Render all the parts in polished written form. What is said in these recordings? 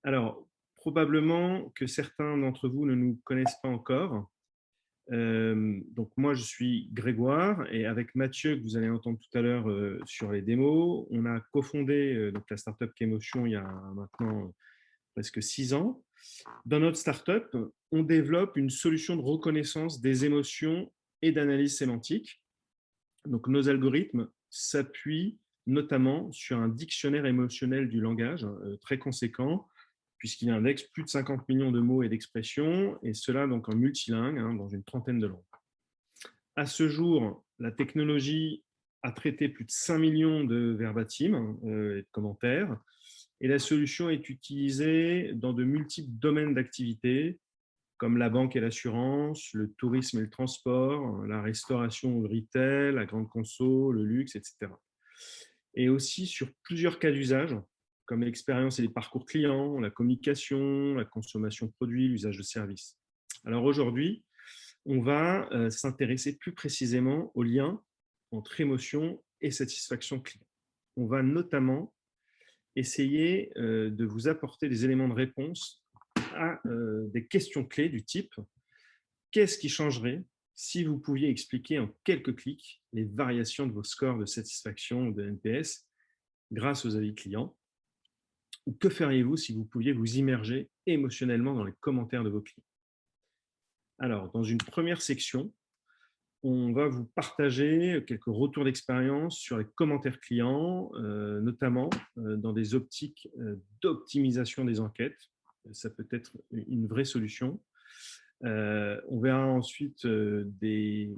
Alors, probablement que certains d'entre vous ne nous connaissent pas encore. Donc moi, je suis Grégoire et avec Mathieu, que vous allez entendre tout à l'heure sur les démos, on a cofondé donc la startup Kemotion il y a maintenant presque 6 ans. Dans notre startup, on développe une solution de reconnaissance des émotions et d'analyse sémantique. Donc nos algorithmes s'appuient notamment sur un dictionnaire émotionnel du langage très conséquent, puisqu'il indexe plus de 50 millions de mots et d'expressions, et cela donc en multilingue, dans une trentaine de langues. À ce jour, la technologie a traité plus de 5 millions de verbatim et de commentaires, et la solution est utilisée dans de multiples domaines d'activité, comme la banque et l'assurance, le tourisme et le transport, la restauration ou le retail, la grande conso, le luxe, etc. Et aussi sur plusieurs cas d'usage, comme l'expérience et les parcours clients, la communication, la consommation de produits, l'usage de services. Alors aujourd'hui, on va s'intéresser plus précisément au lien entre émotion et satisfaction client. On va notamment essayer de vous apporter des éléments de réponse à des questions clés du type: qu'est-ce qui changerait si vous pouviez expliquer en quelques clics les variations de vos scores de satisfaction ou de NPS grâce aux avis clients? Ou que feriez-vous si vous pouviez vous immerger émotionnellement dans les commentaires de vos clients? Alors, dans une première section, on va vous partager quelques retours d'expérience sur les commentaires clients, notamment dans des optiques d'optimisation des enquêtes. Ça peut être une vraie solution. On verra ensuite des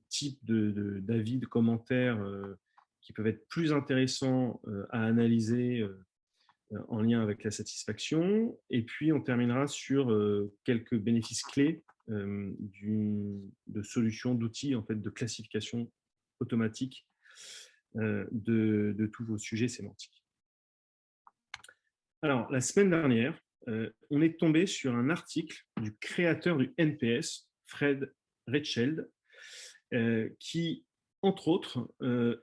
types d'avis, de commentaires qui peuvent être plus intéressants à analyser en lien avec la satisfaction. Et puis, on terminera sur quelques bénéfices clés de solutions, d'outils en fait, de classification automatique de tous vos sujets sémantiques. Alors, la semaine dernière, on est tombé sur un article du créateur du NPS, Fred Reichheld, qui, entre autres,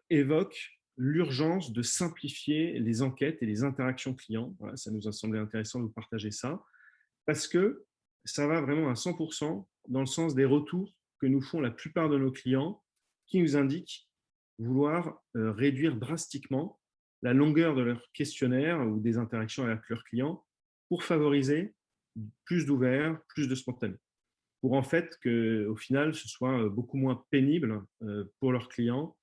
évoque l'urgence de simplifier les enquêtes et les interactions clients. Voilà, ça nous a semblé intéressant de vous partager ça, parce que ça va vraiment à 100% dans le sens des retours que nous font la plupart de nos clients qui nous indiquent vouloir réduire drastiquement la longueur de leur questionnaire ou des interactions avec leurs clients pour favoriser plus d'ouvert, plus de spontané, pour en fait qu'au final, ce soit beaucoup moins pénible pour leurs clients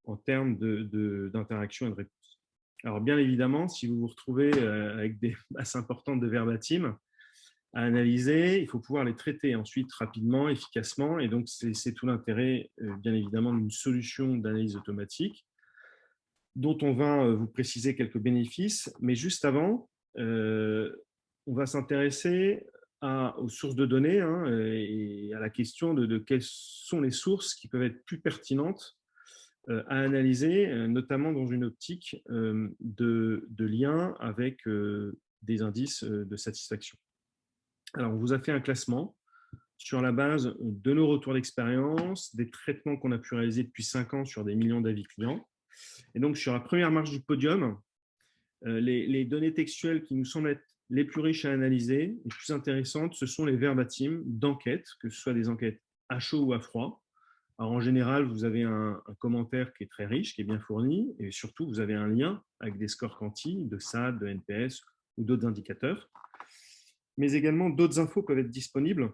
en termes d'interaction et de réponse. Alors bien évidemment, si vous vous retrouvez avec des masses importantes de verbatim à analyser, il faut pouvoir les traiter ensuite rapidement, efficacement, et donc c'est tout l'intérêt bien évidemment d'une solution d'analyse automatique dont on va vous préciser quelques bénéfices. Mais juste avant, on va s'intéresser aux sources de données et à la question de quelles sont les sources qui peuvent être plus pertinentes à analyser, notamment dans une optique de lien avec des indices de satisfaction. Alors, on vous a fait un classement sur la base de nos retours d'expérience, des traitements qu'on a pu réaliser depuis 5 ans sur des millions d'avis clients. Et donc, sur la première marche du podium, les données textuelles qui nous semblent être les plus riches à analyser, les plus intéressantes, ce sont les verbatims d'enquêtes, que ce soit des enquêtes à chaud ou à froid. Alors, en général, vous avez un commentaire qui est très riche, qui est bien fourni, et surtout, vous avez un lien avec des scores quanti, de SAT, de NPS ou d'autres indicateurs. Mais également, d'autres infos peuvent être disponibles,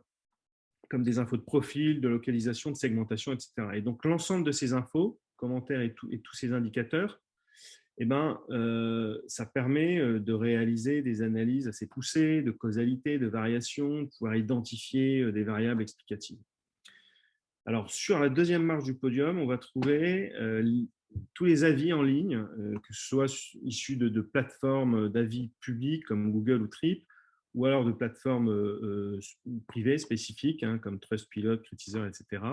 comme des infos de profil, de localisation, de segmentation, etc. Et donc, l'ensemble de ces infos, commentaires et tous ces indicateurs, ça permet de réaliser des analyses assez poussées de causalité, de variation, de pouvoir identifier des variables explicatives. Alors, sur la deuxième marche du podium, on va trouver tous les avis en ligne, que ce soit issus de plateformes d'avis publiques comme Google ou Trip, ou alors de plateformes privées spécifiques comme Trustpilot, Critizer, etc.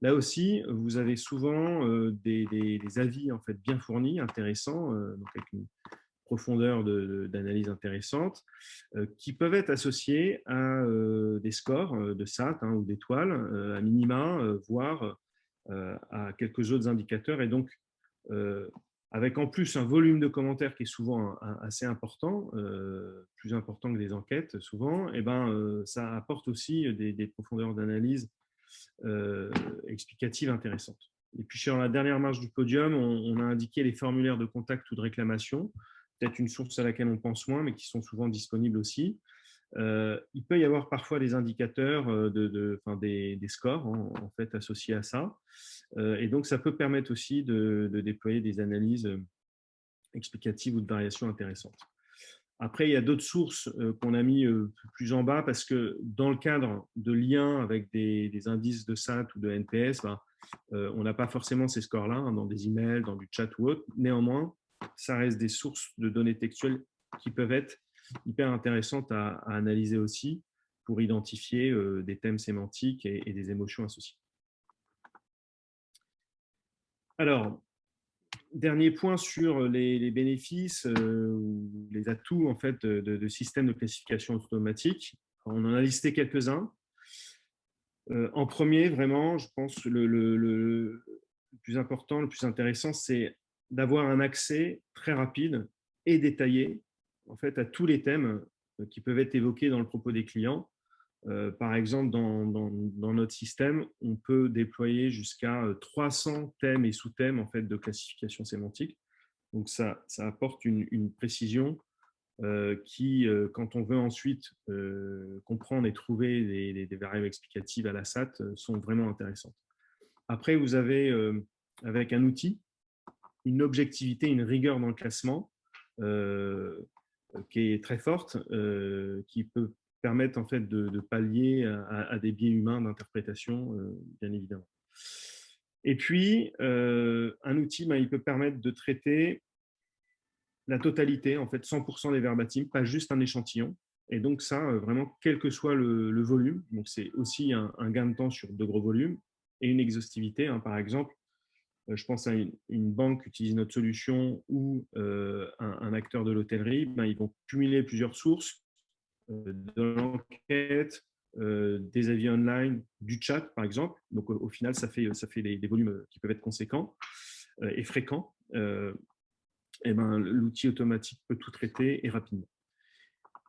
Là aussi, vous avez souvent des avis en fait bien fournis, intéressants, donc avec une profondeur d'analyse intéressante, qui peuvent être associés à des scores de SAT ou d'étoiles, à minima, voire à quelques autres indicateurs. Et donc, avec en plus un volume de commentaires qui est souvent assez important, plus important que des enquêtes souvent, et ça apporte aussi des profondeurs d'analyse explicatives intéressantes. Et puis sur la dernière marge du podium, on a indiqué les formulaires de contact ou de réclamation, peut-être une source à laquelle on pense moins, mais qui sont souvent disponibles aussi. Il peut y avoir parfois des indicateurs, des scores en fait, associés à ça. Et donc, ça peut permettre aussi de déployer des analyses explicatives ou de variations intéressantes. Après, il y a d'autres sources qu'on a mis plus en bas parce que dans le cadre de liens avec des indices de SAT ou de NPS, on n'a pas forcément ces scores-là dans des emails, dans du chat ou autre. Néanmoins, ça reste des sources de données textuelles qui peuvent être hyper intéressantes à analyser aussi pour identifier des thèmes sémantiques et des émotions associées. Alors, dernier point sur les bénéfices ou les atouts en fait, de systèmes de classification automatique. On en a listé quelques-uns. En premier, vraiment, je pense le plus important, le plus intéressant, c'est d'avoir un accès très rapide et détaillé en fait, à tous les thèmes qui peuvent être évoqués dans le propos des clients. Par exemple, dans notre système, on peut déployer jusqu'à 300 thèmes et sous-thèmes en fait, de classification sémantique. Donc, ça apporte une précision qui, quand on veut ensuite comprendre et trouver des variables explicatives à la SAT, sont vraiment intéressantes. Après, vous avez, avec un outil, une objectivité, une rigueur dans le classement qui est très forte, qui peut permettre en fait, de pallier à des biais humains d'interprétation, bien évidemment. Et puis, un outil, il peut permettre de traiter la totalité, en fait, 100% des verbatims, pas juste un échantillon. Et donc ça, vraiment, quel que soit le volume, donc c'est aussi un gain de temps sur de gros volumes et une exhaustivité. Par exemple, je pense à une banque qui utilise notre solution ou un acteur de l'hôtellerie, ils vont cumuler plusieurs sources de l'enquête, des avis online, du chat, par exemple. Donc, au final, ça fait des volumes qui peuvent être conséquents et fréquents. L'outil automatique peut tout traiter et rapidement.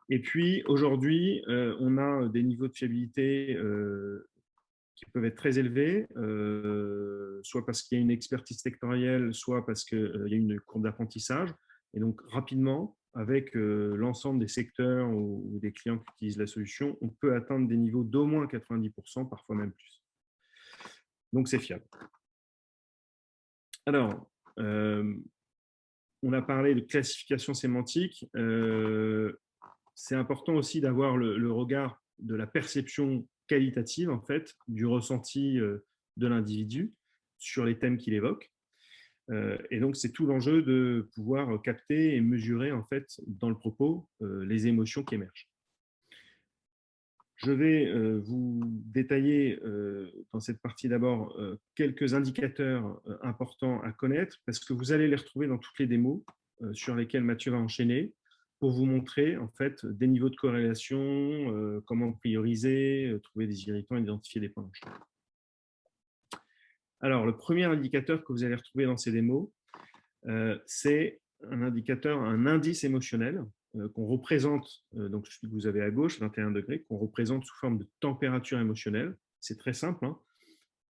Et puis, aujourd'hui, on a des niveaux de fiabilité qui peuvent être très élevés, soit parce qu'il y a une expertise sectorielle, soit parce qu'il y a une courbe d'apprentissage. Et donc, rapidement, avec l'ensemble des secteurs ou des clients qui utilisent la solution, on peut atteindre des niveaux d'au moins 90%, parfois même plus. Donc, c'est fiable. Alors, on a parlé de classification sémantique. C'est important aussi d'avoir le regard de la perception qualitative, en fait, du ressenti de l'individu sur les thèmes qu'il évoque. Et donc, c'est tout l'enjeu de pouvoir capter et mesurer, en fait, dans le propos, les émotions qui émergent. Je vais vous détailler dans cette partie d'abord quelques indicateurs importants à connaître parce que vous allez les retrouver dans toutes les démos sur lesquelles Mathieu va enchaîner pour vous montrer en fait des niveaux de corrélation, comment prioriser, trouver des irritants, identifier des points d'enchaînement. Alors, le premier indicateur que vous allez retrouver dans ces démos, c'est un indicateur, un indice émotionnel qu'on représente, donc celui que vous avez à gauche, 21 degrés, qu'on représente sous forme de température émotionnelle. C'est très simple.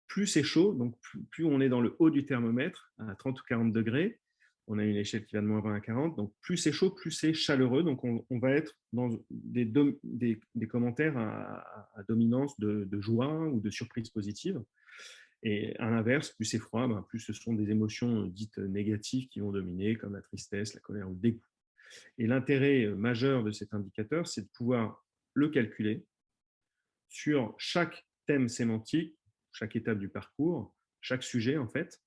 Plus c'est chaud, donc plus on est dans le haut du thermomètre, à 30 ou 40 degrés, on a une échelle qui va de moins 20 à 40, donc plus c'est chaud, plus c'est chaleureux, donc on va être dans des commentaires à dominance de joie ou de surprise positive. Et à l'inverse, plus c'est froid, plus ce sont des émotions dites négatives qui vont dominer, comme la tristesse, la colère ou le dégoût. Et l'intérêt majeur de cet indicateur, c'est de pouvoir le calculer sur chaque thème sémantique, chaque étape du parcours, chaque sujet en fait,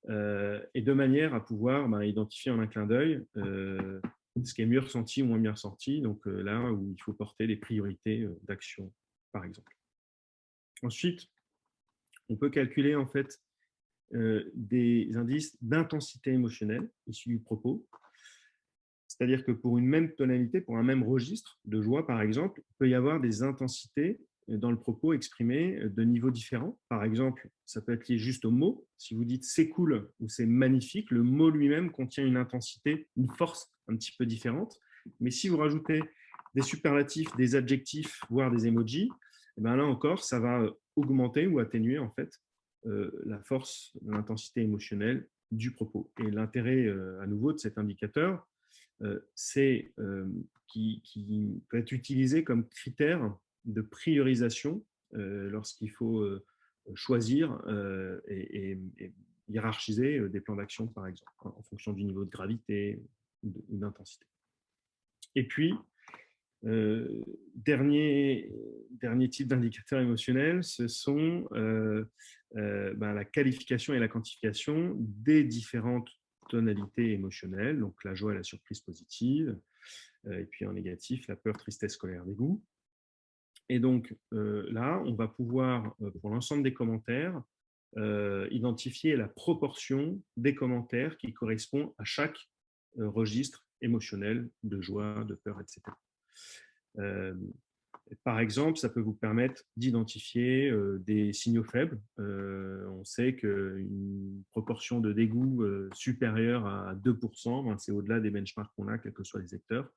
et de manière à pouvoir identifier en un clin d'œil ce qui est mieux ressenti ou moins bien ressenti, donc là où il faut porter les priorités d'action, par exemple. Ensuite, on peut calculer en fait des indices d'intensité émotionnelle issus du propos. C'est-à-dire que pour une même tonalité, pour un même registre de joie, par exemple, il peut y avoir des intensités dans le propos exprimé de niveaux différents. Par exemple, ça peut être lié juste au mot. Si vous dites c'est cool ou c'est magnifique, le mot lui-même contient une intensité, une force un petit peu différente. Mais si vous rajoutez des superlatifs, des adjectifs, voire des emojis, et bien là encore, ça va augmenter ou atténuer en fait la force, l'intensité émotionnelle du propos. Et l'intérêt à nouveau de cet indicateur, c'est qui peut être utilisé comme critère de priorisation lorsqu'il faut choisir et hiérarchiser des plans d'action, par exemple, en fonction du niveau de gravité ou d'intensité. Et puis, dernier type d'indicateur émotionnel, ce sont la qualification et la quantification des différentes tonalités émotionnelles, donc la joie et la surprise positive, et puis en négatif, la peur, tristesse, colère, dégoût. Et donc là, on va pouvoir, pour l'ensemble des commentaires, identifier la proportion des commentaires qui correspond à chaque registre émotionnel de joie, de peur, etc. Par exemple, ça peut vous permettre d'identifier des signaux faibles. On sait qu'une proportion de dégoût supérieure à 2%, c'est au-delà des benchmarks qu'on a, quels que soient les secteurs.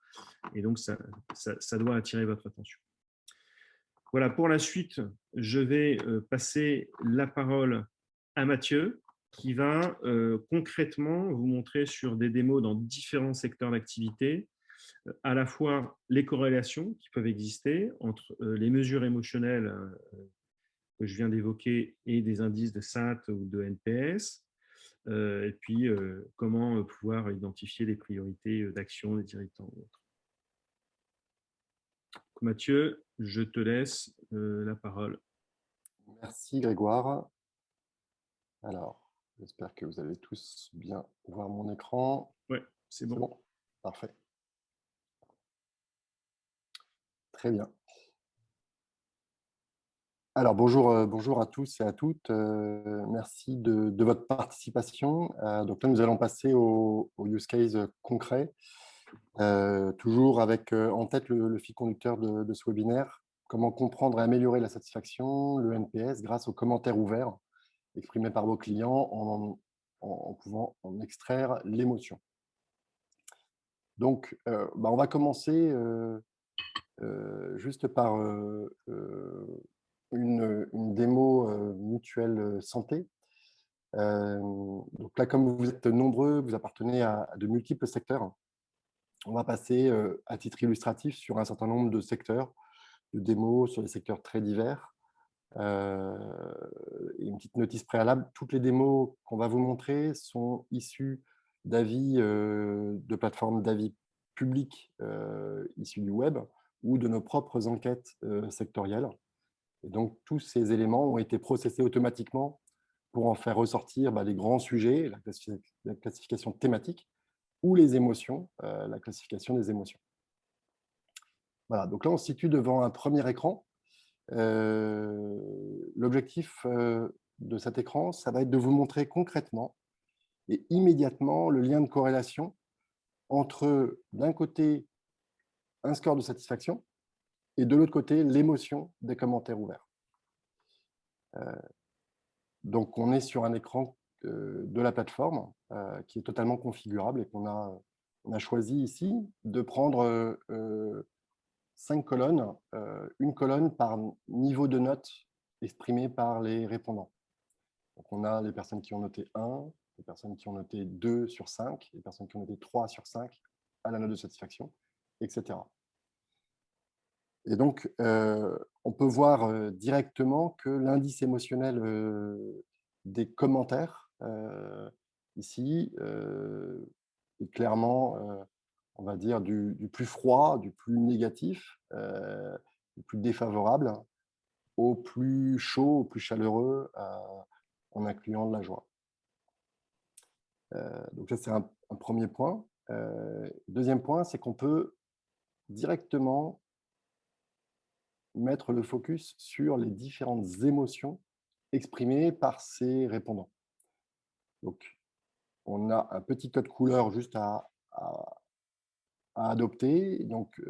Et donc, ça doit attirer votre attention. Voilà, pour la suite, je vais passer la parole à Mathieu, qui va concrètement vous montrer sur des démos dans différents secteurs d'activité à la fois les corrélations qui peuvent exister entre les mesures émotionnelles que je viens d'évoquer et des indices de SAT ou de NPS, et puis comment pouvoir identifier les priorités d'action des dirigeants ou autres. Mathieu, je te laisse la parole. Merci Grégoire. Alors, j'espère que vous allez tous bien voir mon écran. Oui, c'est bon. C'est bon, parfait. Très bien. Alors, bonjour à tous et à toutes. Merci de votre participation. Donc là, nous allons passer au use case concret, toujours avec en tête le fil conducteur de ce webinaire, comment comprendre et améliorer la satisfaction, le NPS, grâce aux commentaires ouverts exprimés par vos clients en pouvant en extraire l'émotion. Donc, on va commencer juste par une démo mutuelle santé. Donc là, comme vous êtes nombreux, vous appartenez à de multiples secteurs. On va passer à titre illustratif sur un certain nombre de secteurs, de démos sur des secteurs très divers. Et une petite notice préalable, toutes les démos qu'on va vous montrer sont issues d'avis de plateformes d'avis publiques issues du web ou de nos propres enquêtes sectorielles. Et donc, tous ces éléments ont été processés automatiquement pour en faire ressortir les grands sujets, la classification thématique, ou les émotions, la classification des émotions. Voilà, donc là, on se situe devant un premier écran. L'objectif de cet écran, ça va être de vous montrer concrètement et immédiatement le lien de corrélation entre, d'un côté, un score de satisfaction et de l'autre côté, l'émotion des commentaires ouverts. Donc, on est sur un écran de la plateforme qui est totalement configurable et qu'on a choisi ici de prendre 5 colonnes, une colonne par niveau de note exprimé par les répondants. Donc, on a les personnes qui ont noté 1, les personnes qui ont noté 2 sur 5, les personnes qui ont noté 3 sur 5 à la note de satisfaction, etc. Et donc, on peut voir directement que l'indice émotionnel des commentaires, ici, est clairement, on va dire, du plus froid, du plus négatif, du plus défavorable, au plus chaud, au plus chaleureux, en incluant de la joie. Donc ça, c'est un premier point. Deuxième point, c'est qu'on peut directement mettre le focus sur les différentes émotions exprimées par ces répondants. Donc, on a un petit code couleur juste à adopter. Donc,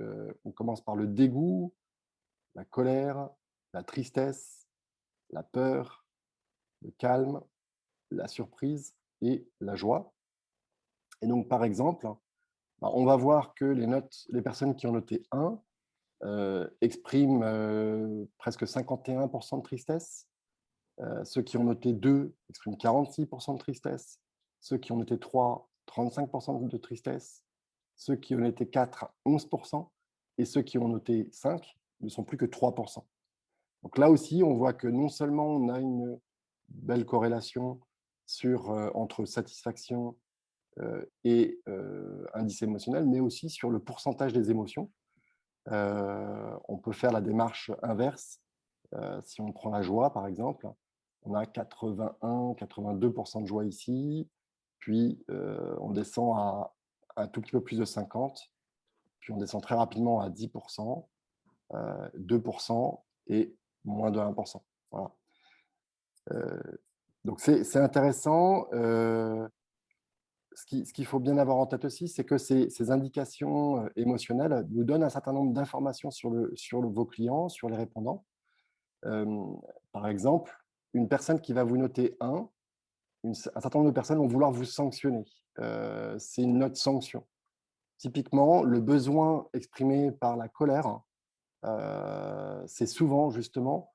on commence par le dégoût, la colère, la tristesse, la peur, le calme, la surprise et la joie. Et donc, par exemple, on va voir que les personnes qui ont noté 1 expriment presque 51% de tristesse. Ceux qui ont noté 2 expriment 46% de tristesse. Ceux qui ont noté 3, 35% de tristesse. Ceux qui ont noté 4, 11%. Et ceux qui ont noté 5 ne sont plus que 3%. Donc là aussi, on voit que non seulement on a une belle corrélation entre satisfaction et indice émotionnel, mais aussi sur le pourcentage des émotions. On peut faire la démarche inverse. Si on prend la joie, par exemple, on a 81-82% de joie ici, puis on descend à un tout petit peu plus de 50%, puis on descend très rapidement à 10%, 2% et moins de 1%. Voilà. Donc c'est intéressant. Ce qu'il faut bien avoir en tête aussi, c'est que ces indications émotionnelles nous donnent un certain nombre d'informations sur vos clients, sur les répondants. Par exemple, une personne qui va vous noter 1, un certain nombre de personnes vont vouloir vous sanctionner. C'est une note sanction. Typiquement, le besoin exprimé par la colère, c'est souvent justement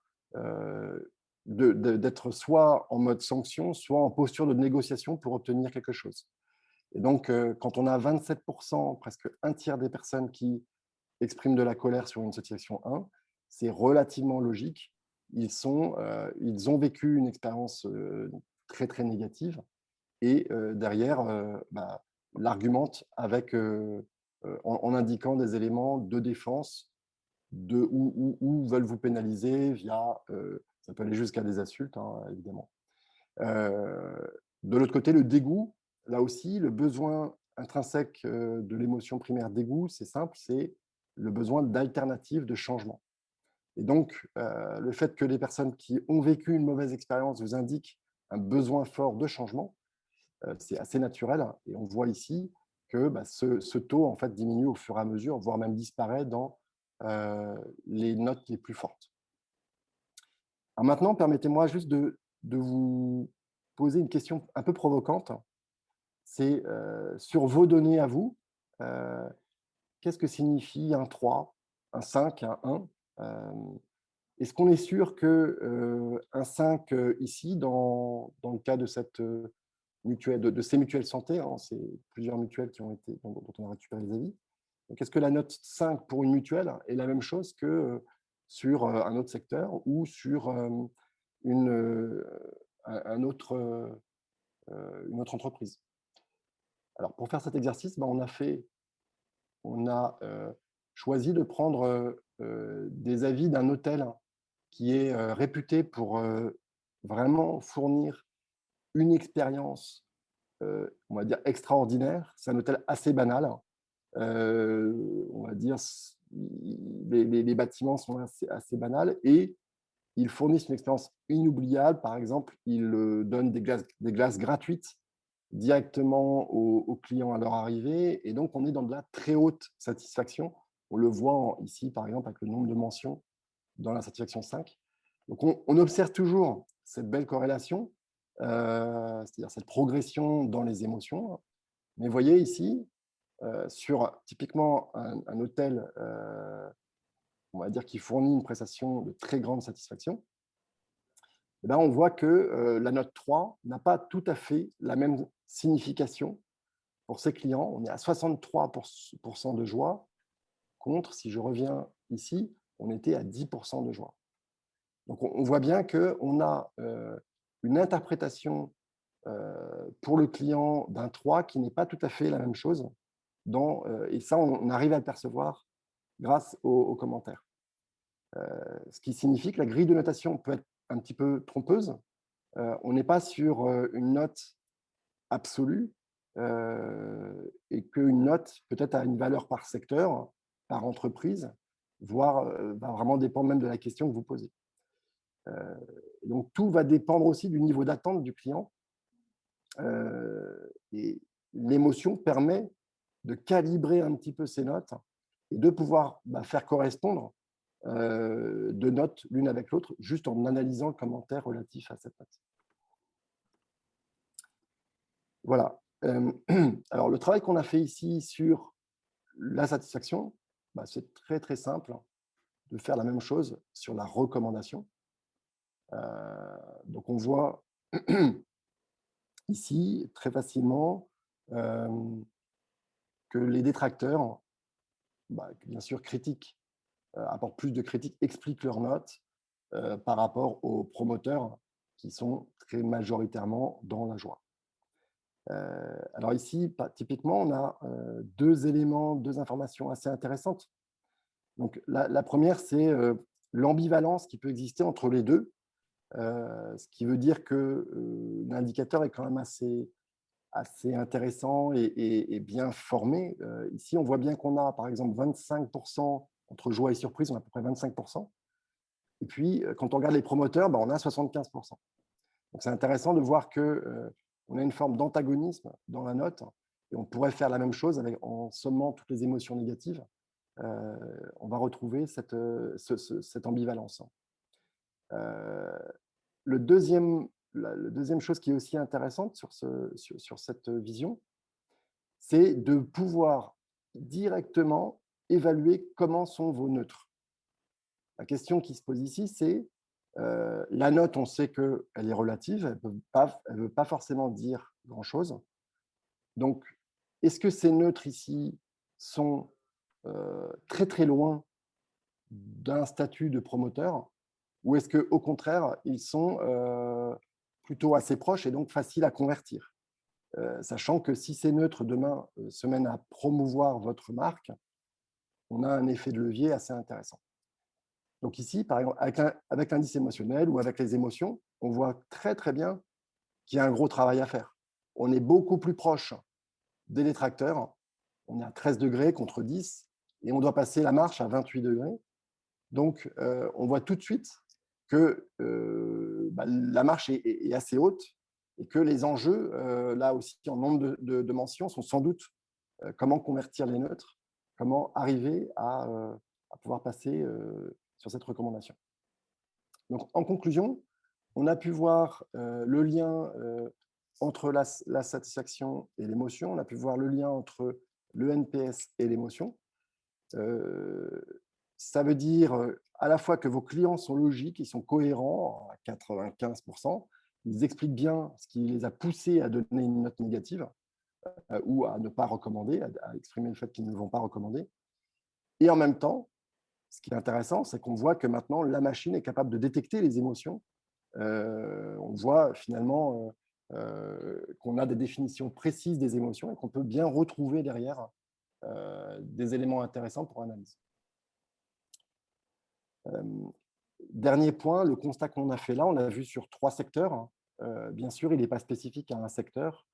d'être soit en mode sanction, soit en posture de négociation pour obtenir quelque chose. Et donc, quand on a 27%, presque un tiers des personnes qui expriment de la colère sur une satisfaction 1, c'est relativement logique. Ils ont vécu une expérience très, très négative et derrière, l'argumentent en indiquant des éléments de défense ou veulent vous pénaliser via, ça peut aller jusqu'à des insultes, hein, évidemment. De l'autre côté, le dégoût, là aussi, le besoin intrinsèque de l'émotion primaire dégoût, c'est simple, c'est le besoin d'alternative, de changement. Et donc, le fait que les personnes qui ont vécu une mauvaise expérience vous indiquent un besoin fort de changement, c'est assez naturel. Et on voit ici que ce taux en fait, diminue au fur et à mesure, voire même disparaît dans les notes les plus fortes. Alors maintenant, permettez-moi juste de vous poser une question un peu provocante. C'est sur vos données à vous, qu'est-ce que signifie un 3, un 5, un 1 Est-ce qu'on est sûr qu'un 5 ici, dans le cas de cette mutuelle, de ces mutuelles santé, hein, c'est plusieurs mutuelles dont on a récupéré les avis. Donc, est-ce que la note 5 pour une mutuelle est la même chose que sur un autre secteur ou sur une autre entreprise? Alors, pour faire cet exercice, on a choisi de prendre des avis d'un hôtel qui est réputé pour vraiment fournir une expérience, on va dire, extraordinaire. C'est un hôtel assez banal. On va dire, les bâtiments sont assez banals et ils fournissent une expérience inoubliable. Par exemple, ils donnent des glaces gratuites directement aux clients à leur arrivée. Et donc, on est dans de la très haute satisfaction. On le voit ici, par exemple, avec le nombre de mentions dans la satisfaction 5. Donc, on observe toujours cette belle corrélation, c'est-à-dire cette progression dans les émotions. Mais vous voyez ici, sur typiquement un hôtel, on va dire, qui fournit une prestation de très grande satisfaction, eh bien, on voit que la note 3 n'a pas tout à fait la même signification pour ces clients. On est à 63% de joie, contre, si je reviens ici, on était à 10% de joie. Donc, on voit bien qu'on a une interprétation pour le client d'un 3 qui n'est pas tout à fait la même chose. Et ça, on arrive à le percevoir grâce aux commentaires. Ce qui signifie que la grille de notation peut être un petit peu trompeuse. On n'est pas sur une note absolue et qu'une note peut-être a une valeur par secteur, par entreprise, voire va vraiment dépendre même de la question que vous posez. Donc, tout va dépendre aussi du niveau d'attente du client. Et l'émotion permet de calibrer un petit peu ces notes et de pouvoir faire correspondre de notes l'une avec l'autre, juste en analysant le commentaire relatif à cette note. Voilà. Alors, le travail qu'on a fait ici sur la satisfaction, c'est très, très simple de faire la même chose sur la recommandation. Donc, on voit ici très facilement que les détracteurs, bien sûr, critiquent, apportent plus de critiques, expliquent leurs notes par rapport aux promoteurs qui sont très majoritairement dans la joie. Alors ici, typiquement, on a deux éléments, deux informations assez intéressantes. Donc, la première, c'est l'ambivalence qui peut exister entre les deux, ce qui veut dire que l'indicateur est quand même assez intéressant et bien formé. Ici, on voit bien qu'on a, par exemple, 25% entre joie et surprise, on a à peu près 25%. Et puis, quand on regarde les promoteurs, on a 75%. Donc, c'est intéressant de voir qu'on a une forme d'antagonisme dans la note et on pourrait faire la même chose en sommant toutes les émotions négatives. On va retrouver cette ambivalence. La deuxième chose qui est aussi intéressante sur cette vision, c'est de pouvoir directement évaluer comment sont vos neutres. La question qui se pose ici, c'est la note, on sait qu'elle est relative, elle ne veut pas forcément dire grand-chose. Donc, est-ce que ces neutres ici sont très, très loin d'un statut de promoteur ou est-ce qu'au contraire, ils sont plutôt assez proches et donc faciles à convertir, sachant que si ces neutres demain se mènent à promouvoir votre marque, on a un effet de levier assez intéressant. Donc ici, par exemple, avec l'indice émotionnel ou avec les émotions, on voit très très bien qu'il y a un gros travail à faire. On est beaucoup plus proche des détracteurs, on est à 13 degrés contre 10 et on doit passer la marche à 28 degrés. Donc, on voit tout de suite que la marche est assez haute et que les enjeux, là aussi en nombre de mentions, sont sans doute comment convertir les neutres, comment arriver à pouvoir passer sur cette recommandation. Donc, en conclusion, on a pu voir le lien entre la satisfaction et l'émotion, on a pu voir le lien entre le NPS et l'émotion. Ça veut dire à la fois que vos clients sont logiques, ils sont cohérents à 95%, ils expliquent bien ce qui les a poussés à donner une note négative ou à ne pas recommander, à exprimer le fait qu'ils ne vont pas recommander. Et en même temps, ce qui est intéressant, c'est qu'on voit que maintenant, la machine est capable de détecter les émotions. On voit finalement qu'on a des définitions précises des émotions et qu'on peut bien retrouver derrière des éléments intéressants pour analyse. Dernier point, le constat qu'on a fait là, on l'a vu sur 3 secteurs. Bien sûr, il n'est pas spécifique à un secteur.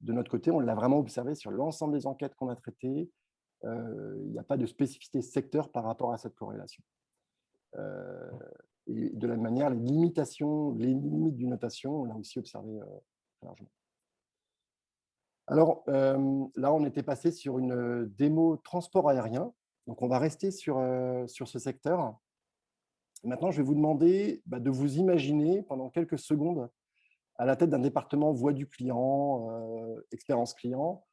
De notre côté, on l'a vraiment observé sur l'ensemble des enquêtes qu'on a traitées. Il n'y a pas de spécificité secteur par rapport à cette corrélation. Et de la même manière, les limites d'une notation, on l'a aussi observé largement. Alors, là, on était passé sur une démo transport aérien. Donc, on va rester sur ce secteur. Maintenant, je vais vous demander de vous imaginer pendant quelques secondes à la tête d'un département voix du client, expérience client,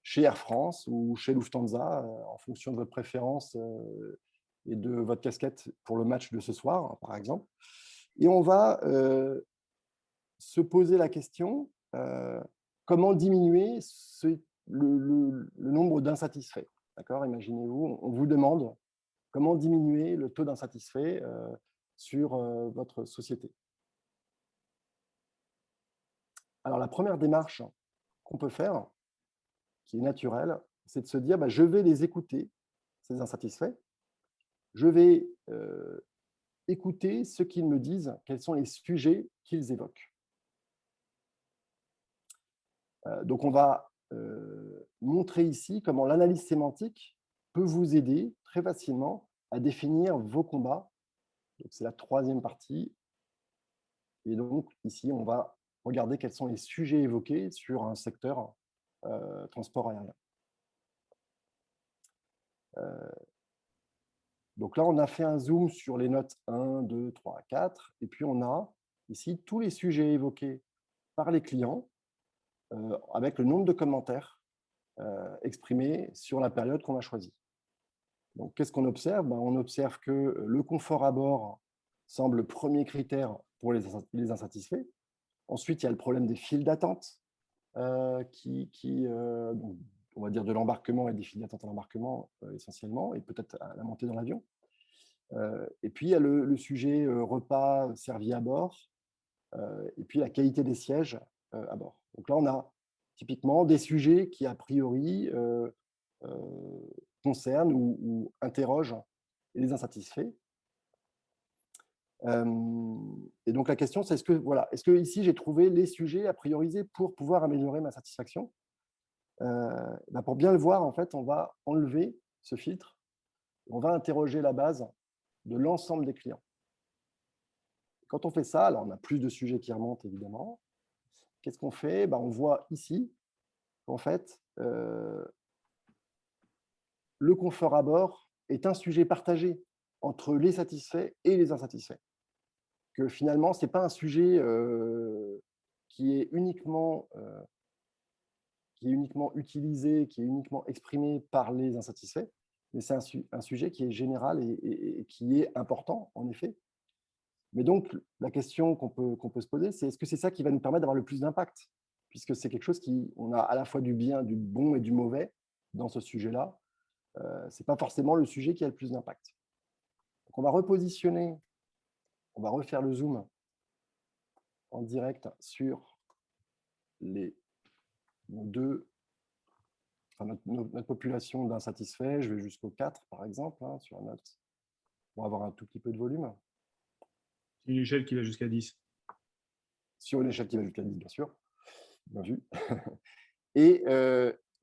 chez Air France ou chez Lufthansa, en fonction de votre préférence et de votre casquette pour le match de ce soir, par exemple. Et on va se poser la question, comment diminuer le nombre d'insatisfaits. D'accord ? Imaginez-vous, on vous demande comment diminuer le taux d'insatisfaits sur votre société. Alors, la première démarche qu'on peut faire, qui est naturelle, c'est de se dire, je vais les écouter, ces insatisfaits. Je vais écouter ce qu'ils me disent, quels sont les sujets qu'ils évoquent. Donc, on va montrer ici comment l'analyse sémantique peut vous aider très facilement à définir vos combats. C'est la troisième partie. Et donc, ici, on va regarder quels sont les sujets évoqués sur un secteur transport aérien. Donc là, on a fait un zoom sur les notes 1, 2, 3, 4, et puis on a ici tous les sujets évoqués par les clients avec le nombre de commentaires exprimés sur la période qu'on a choisie. Donc, qu'est-ce qu'on observe? On observe que le confort à bord semble le premier critère pour les insatisfaits. Ensuite, il y a le problème des files d'attente, on va dire de l'embarquement et des files d'attente à l'embarquement essentiellement, et peut-être à la montée dans l'avion. Et puis, il y a le sujet repas servi à bord, et puis la qualité des sièges à bord. Donc là, on a typiquement des sujets qui, a priori, concernent ou interrogent les insatisfaits. Et donc la question, c'est est-ce que ici j'ai trouvé les sujets à prioriser pour pouvoir améliorer ma satisfaction? Pour bien le voir, en fait, on va enlever ce filtre, on va interroger la base de l'ensemble des clients. Quand on fait ça, alors on a plus de sujets qui remontent évidemment. Qu'est-ce qu'on fait? On voit ici qu'en fait, le confort à bord est un sujet partagé entre les satisfaits et les insatisfaits. Que finalement, ce n'est pas un sujet qui est uniquement utilisé, qui est uniquement exprimé par les insatisfaits, mais c'est un sujet qui est général et qui est important, en effet. Mais donc, la question qu'on peut se poser, c'est est-ce que c'est ça qui va nous permettre d'avoir le plus d'impact? Puisque c'est quelque chose on a à la fois du bien, du bon et du mauvais dans ce sujet-là. Ce n'est pas forcément le sujet qui a le plus d'impact. Donc, on va repositionner, on va refaire le zoom en direct sur notre population d'insatisfaits. Je vais jusqu'au 4, par exemple, sur la note, pour avoir un tout petit peu de volume. Une échelle qui va jusqu'à 10. Sur une échelle qui va jusqu'à 10, bien sûr. Bien vu. Et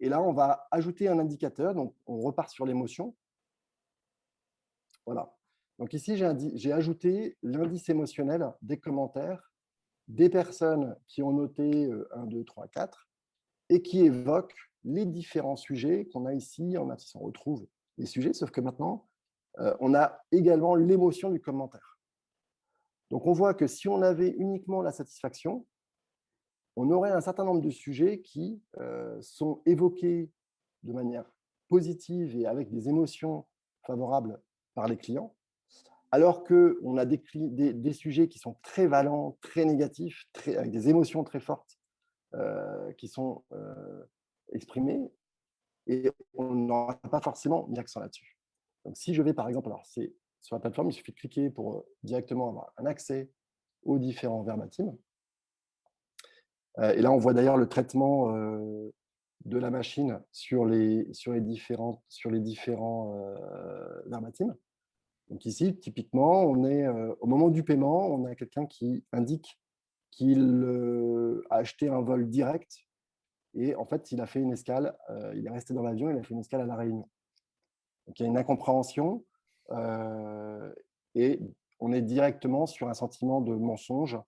là, on va ajouter un indicateur. Donc, on repart sur l'émotion. Voilà. Donc ici, j'ai ajouté l'indice émotionnel des commentaires des personnes qui ont noté 1, 2, 3, 4 et qui évoquent les différents sujets qu'on a ici. On retrouve les sujets, sauf que maintenant, on a également l'émotion du commentaire. Donc, on voit que si on avait uniquement la satisfaction, on aurait un certain nombre de sujets qui sont évoqués de manière positive et avec des émotions favorables par les clients, alors qu'on a des sujets qui sont très valents, très négatifs, avec des émotions très fortes qui sont exprimées, et on n'aura pas forcément mis l'accent là-dessus. Donc, si je vais, par exemple, alors c'est sur la plateforme, il suffit de cliquer pour directement avoir un accès aux différents verbatims. Et là, on voit d'ailleurs le traitement de la machine sur les différents verbatims. Donc ici, typiquement, on est au moment du paiement, on a quelqu'un qui indique qu'il a acheté un vol direct et en fait, il a fait une escale, il est resté dans l'avion, il a fait une escale à La Réunion. Donc il y a une incompréhension et on est directement sur un sentiment de mensonge.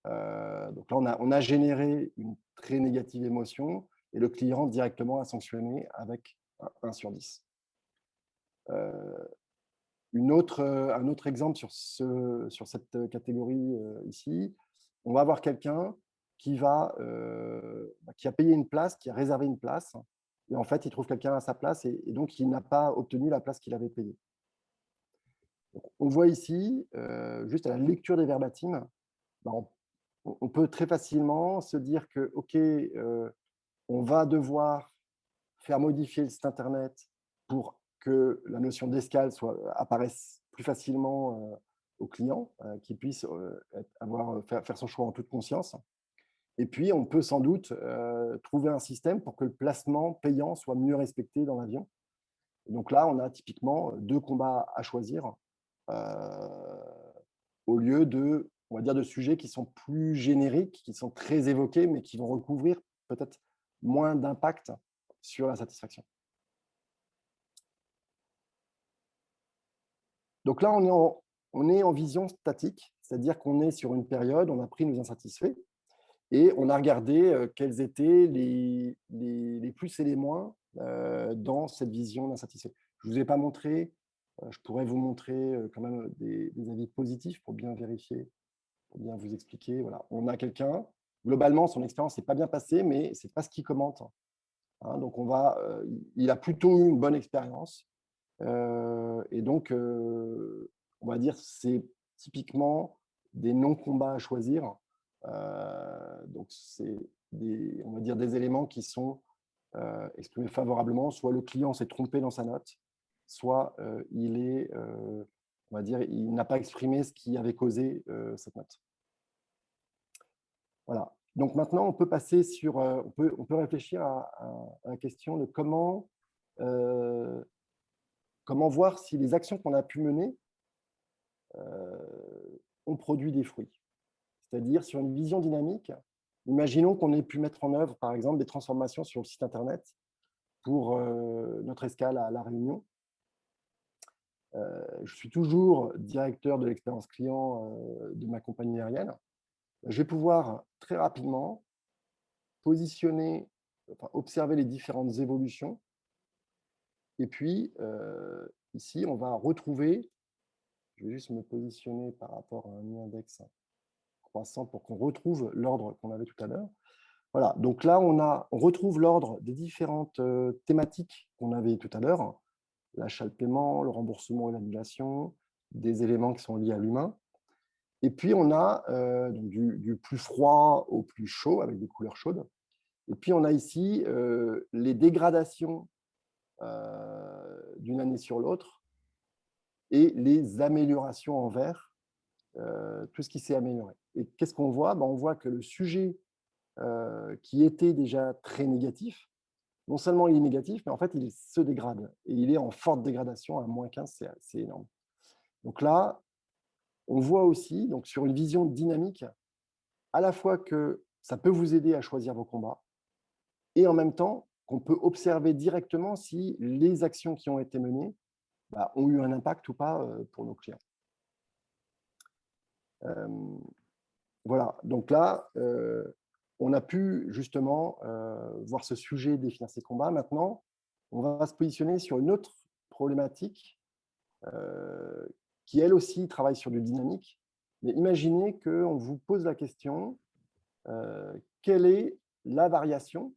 Donc là, on a généré une très négative émotion et le client directement a sanctionné avec 1 sur 10. Un autre exemple sur cette catégorie ici, on va avoir quelqu'un qui a payé une place, qui a réservé une place, et en fait, il trouve quelqu'un à sa place et donc il n'a pas obtenu la place qu'il avait payée. Donc, on voit ici, juste à la lecture des verbatims, on peut très facilement se dire que, OK, on va devoir faire modifier le site internet pour que la notion d'escale apparaisse plus facilement au client, qu'il puisse faire son choix en toute conscience. Et puis, on peut sans doute trouver un système pour que le placement payant soit mieux respecté dans l'avion. Donc là, on a typiquement 2 combats à choisir au lieu on va dire, de sujets qui sont plus génériques, qui sont très évoqués, mais qui vont recouvrir peut-être moins d'impact sur la satisfaction. Donc là, on est en vision statique, c'est-à-dire qu'on est sur une période, on a pris nos insatisfaits et on a regardé quels étaient les plus et les moins dans cette vision d'insatisfait. Je ne vous ai pas montré Je pourrais vous montrer quand même des avis positifs pour bien vérifier, pour bien vous expliquer. Voilà. On a quelqu'un, globalement, son expérience n'est pas bien passée, mais ce n'est pas ce qu'il commente. Hein. Donc, il a plutôt eu une bonne expérience. Et donc, on va dire, c'est typiquement des non-combats à choisir. Donc, c'est on va dire, des éléments qui sont exprimés favorablement. Soit le client s'est trompé dans sa note, soit on va dire, il n'a pas exprimé ce qui avait causé cette note. Voilà. Donc maintenant, on peut passer sur, on peut réfléchir à la question de comment voir si les actions qu'on a pu mener ont produit des fruits. C'est-à-dire sur une vision dynamique, imaginons qu'on ait pu mettre en œuvre, par exemple, des transformations sur le site Internet pour notre escale à La Réunion. Je suis toujours directeur de l'expérience client de ma compagnie aérienne. Je vais pouvoir très rapidement positionner, enfin, observer les différentes évolutions. Et puis, ici, on va retrouver, je vais juste me positionner par rapport à un index croissant pour qu'on retrouve l'ordre qu'on avait tout à l'heure. Voilà, donc là, on retrouve l'ordre des différentes thématiques qu'on avait tout à l'heure, l'achat de paiement, le remboursement et l'annulation, des éléments qui sont liés à l'humain. Et puis, on a donc du plus froid au plus chaud, avec des couleurs chaudes. Et puis, on a ici les dégradations d'une année sur l'autre et les améliorations en vert, tout ce qui s'est amélioré. Et qu'est-ce qu'on voit? On voit que le sujet qui était déjà très négatif, non seulement il est négatif, mais en fait, il se dégrade. Et il est en forte dégradation à -15, c'est énorme. Donc là, on voit aussi, donc sur une vision dynamique, à la fois que ça peut vous aider à choisir vos combats, et en même temps qu'on peut observer directement si les actions qui ont été menées ont eu un impact ou pas pour nos clients. Voilà, donc là, on a pu justement voir ce sujet, définir ses combats. Maintenant, on va se positionner sur une autre problématique qui, elle aussi, travaille sur du dynamique. Mais imaginez qu'on vous pose la question, quelle est la variation,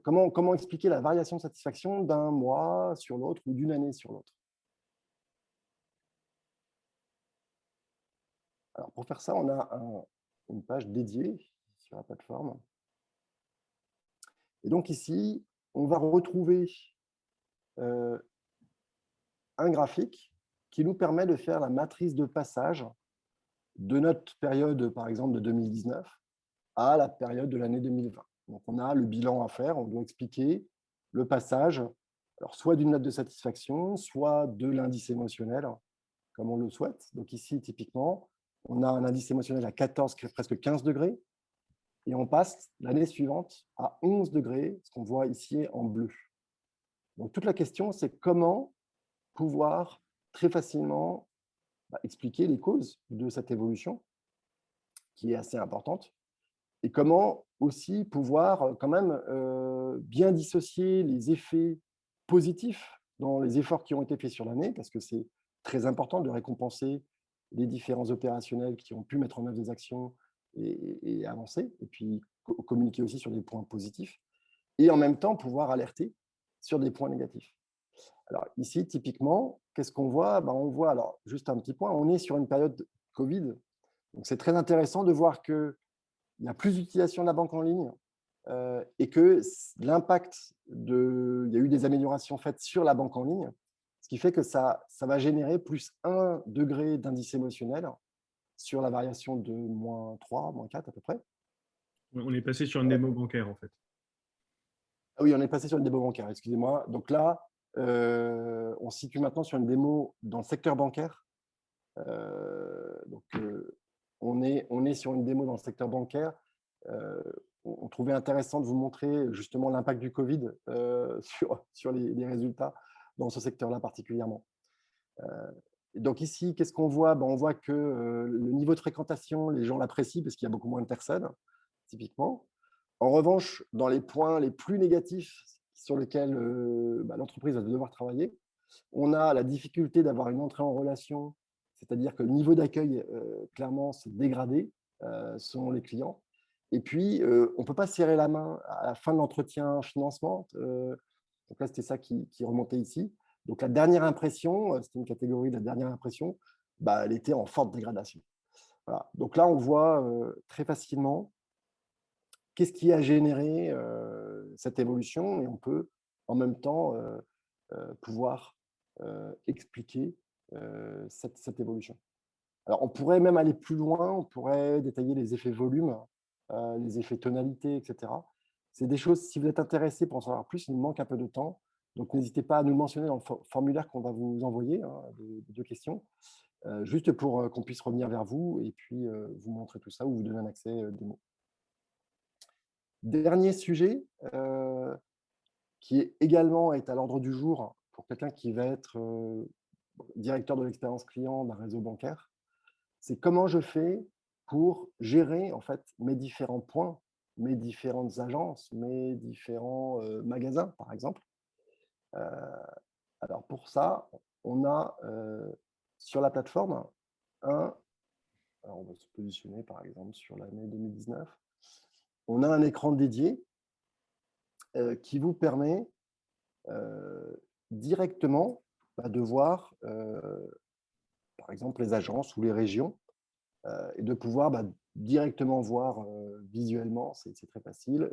comment expliquer la variation de satisfaction d'un mois sur l'autre ou d'une année sur l'autre? Alors, pour faire ça, on a une page dédiée sur la plateforme. Et donc ici, on va retrouver un graphique qui nous permet de faire la matrice de passage de notre période, par exemple, de 2019 à la période de l'année 2020. Donc, on a le bilan à faire, on doit expliquer le passage, alors soit d'une note de satisfaction, soit de l'indice émotionnel, comme on le souhaite. Donc ici, typiquement, on a un indice émotionnel à 14, presque 15 degrés, et on passe l'année suivante à 11 degrés, ce qu'on voit ici en bleu. Donc toute la question, c'est comment pouvoir très facilement expliquer les causes de cette évolution, qui est assez importante, et comment aussi pouvoir quand même bien dissocier les effets positifs dans les efforts qui ont été faits sur l'année, parce que c'est très important de récompenser les différents opérationnels qui ont pu mettre en œuvre des actions et avancer, et puis communiquer aussi sur des points positifs, et en même temps pouvoir alerter sur des points négatifs. Alors ici, typiquement, qu'est-ce qu'on voit? On voit, alors juste un petit point, on est sur une période Covid, donc c'est très intéressant de voir qu'il y a plus d'utilisation de la banque en ligne et que l'impact il y a eu des améliorations faites sur la banque en ligne, ce qui fait que ça va générer plus 1 degré d'indice émotionnel sur la variation de -3, -4 à peu près. On est passé sur une démo bancaire, en fait. Ah oui, on est passé sur une démo bancaire, excusez-moi. Donc là, on se situe maintenant sur une démo dans le secteur bancaire. Donc, on est sur une démo dans le secteur bancaire. On trouvait intéressant de vous montrer justement l'impact du Covid sur les résultats dans ce secteur-là particulièrement. Donc ici, qu'est-ce qu'on voit? On voit que le niveau de fréquentation, les gens l'apprécient parce qu'il y a beaucoup moins de personnes, typiquement. En revanche, dans les points les plus négatifs sur lesquels l'entreprise va devoir travailler, On a la difficulté d'avoir une entrée en relation, c'est-à-dire que le niveau d'accueil, clairement, s'est dégradé selon les clients. Et puis, on ne peut pas serrer la main à la fin de l'entretien financement. Donc là, c'était ça qui remontait ici. Donc la dernière impression, c'était une catégorie de la dernière impression, bah, elle était en forte dégradation. Voilà. Donc là, on voit très facilement qu'est-ce qui a généré cette évolution et on peut en même temps pouvoir expliquer cette évolution. Alors, on pourrait même aller plus loin, on pourrait détailler les effets volume, les effets tonalité, etc. C'est des choses, si vous êtes intéressé pour en savoir plus, il nous manque un peu de temps. Donc, n'hésitez pas à nous mentionner dans le formulaire qu'on va vous envoyer, hein, des 2 questions, juste pour qu'on puisse revenir vers vous et puis vous montrer tout ça ou vous donner un accès démo. Dernier sujet, qui est également est à l'ordre du jour pour quelqu'un qui va être directeur de l'expérience client d'un réseau bancaire, c'est comment je fais pour gérer en fait mes différents points, mes différentes agences, mes différents magasins, par exemple. Alors pour ça, on a sur la plateforme alors on va se positionner par exemple sur l'année 2019, on a un écran dédié qui vous permet directement de voir, par exemple, les agences ou les régions et de pouvoir directement voir visuellement, c'est très facile,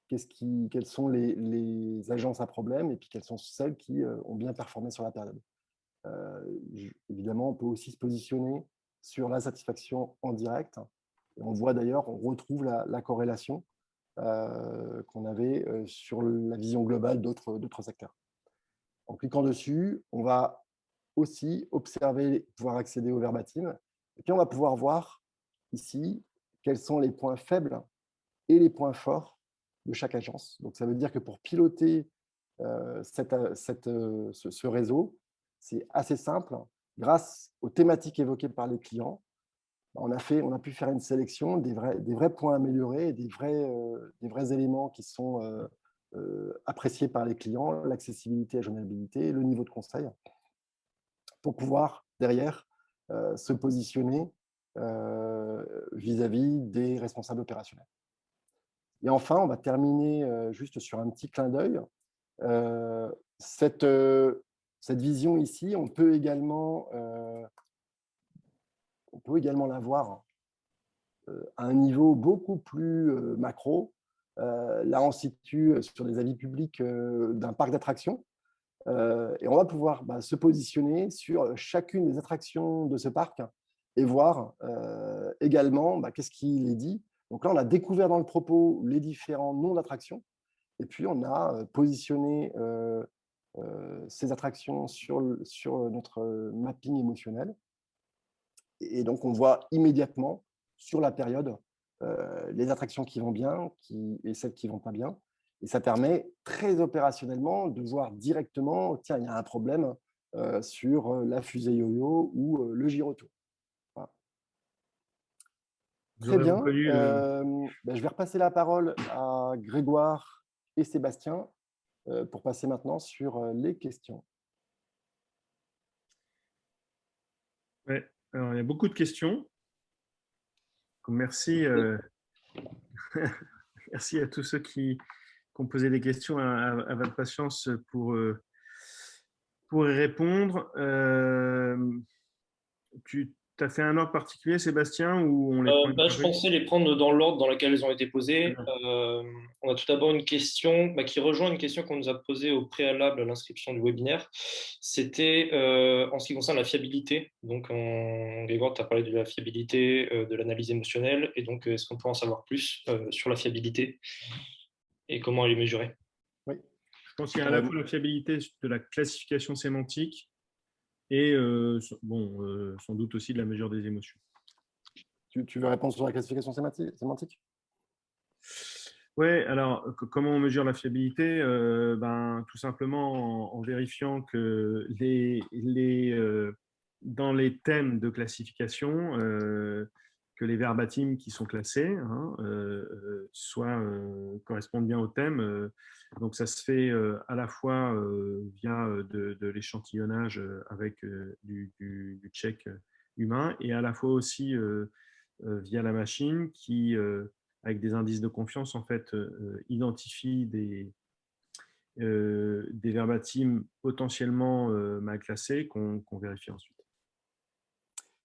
quelles sont les agences à problème et puis quelles sont celles qui ont bien performé sur la période. Évidemment, on peut aussi se positionner sur la satisfaction en direct. Et on voit d'ailleurs, on retrouve la corrélation qu'on avait sur la vision globale d'autres secteurs. En cliquant dessus, on va aussi observer, pouvoir accéder au verbatim. Et puis, on va pouvoir voir ici quels sont les points faibles et les points forts de chaque agence. Donc, ça veut dire que pour piloter ce réseau, c'est assez simple. Grâce aux thématiques évoquées par les clients, on a pu faire une sélection des vrais points améliorés, des vrais éléments qui sont appréciés par les clients, l'accessibilité, la joignabilité, le niveau de conseil, pour pouvoir derrière se positionner vis-à-vis des responsables opérationnels. Et enfin, on va terminer juste sur un petit clin d'œil. Cette vision ici, on peut également la voir à un niveau beaucoup plus macro. Là, on se situe sur des avis publics d'un parc d'attractions. Et on va pouvoir se positionner sur chacune des attractions de ce parc et voir également qu'est-ce qu'il est dit. Donc là, on a découvert dans le propos les différents noms d'attractions et puis on a positionné ces attractions sur notre mapping émotionnel. Et donc, on voit immédiatement sur la période les attractions qui vont bien et celles qui ne vont pas bien. Et ça permet très opérationnellement de voir directement, tiens, il y a un problème sur la fusée yo-yo ou le gyrotour. Voilà. Très bien. Je vais repasser la parole à Grégoire et Sébastien pour passer maintenant sur les questions. Ouais. Alors, il y a beaucoup de questions. Merci, merci à tous ceux qui ont posé des questions, à votre patience pour y répondre. Tu as fait un ordre particulier, Sébastien, ou on les prend une Je par une? pensais les prendre dans l'ordre dans lequel elles ont été posées. On a tout d'abord une question qui rejoint une question qu'on nous a posée au préalable à l'inscription du webinaire. C'était en ce qui concerne la fiabilité. Donc, Grégoire, tu as parlé de la fiabilité, de l'analyse émotionnelle. Et donc, est-ce qu'on peut en savoir plus sur la fiabilité et comment elle est mesurée? Oui. Je pense qu'il y a à la fois la fiabilité de la classification sémantique et sans doute aussi de la mesure des émotions. Tu veux répondre sur la classification sémantique? Oui, alors comment on mesure la fiabilité? Tout simplement en vérifiant que dans les thèmes de classification, que les verbatims qui sont classés correspondent bien au thème. Donc, ça se fait à la fois via de l'échantillonnage avec du check humain et à la fois aussi via la machine qui, avec des indices de confiance, en fait, identifie des verbatims potentiellement mal classés qu'on vérifie ensuite.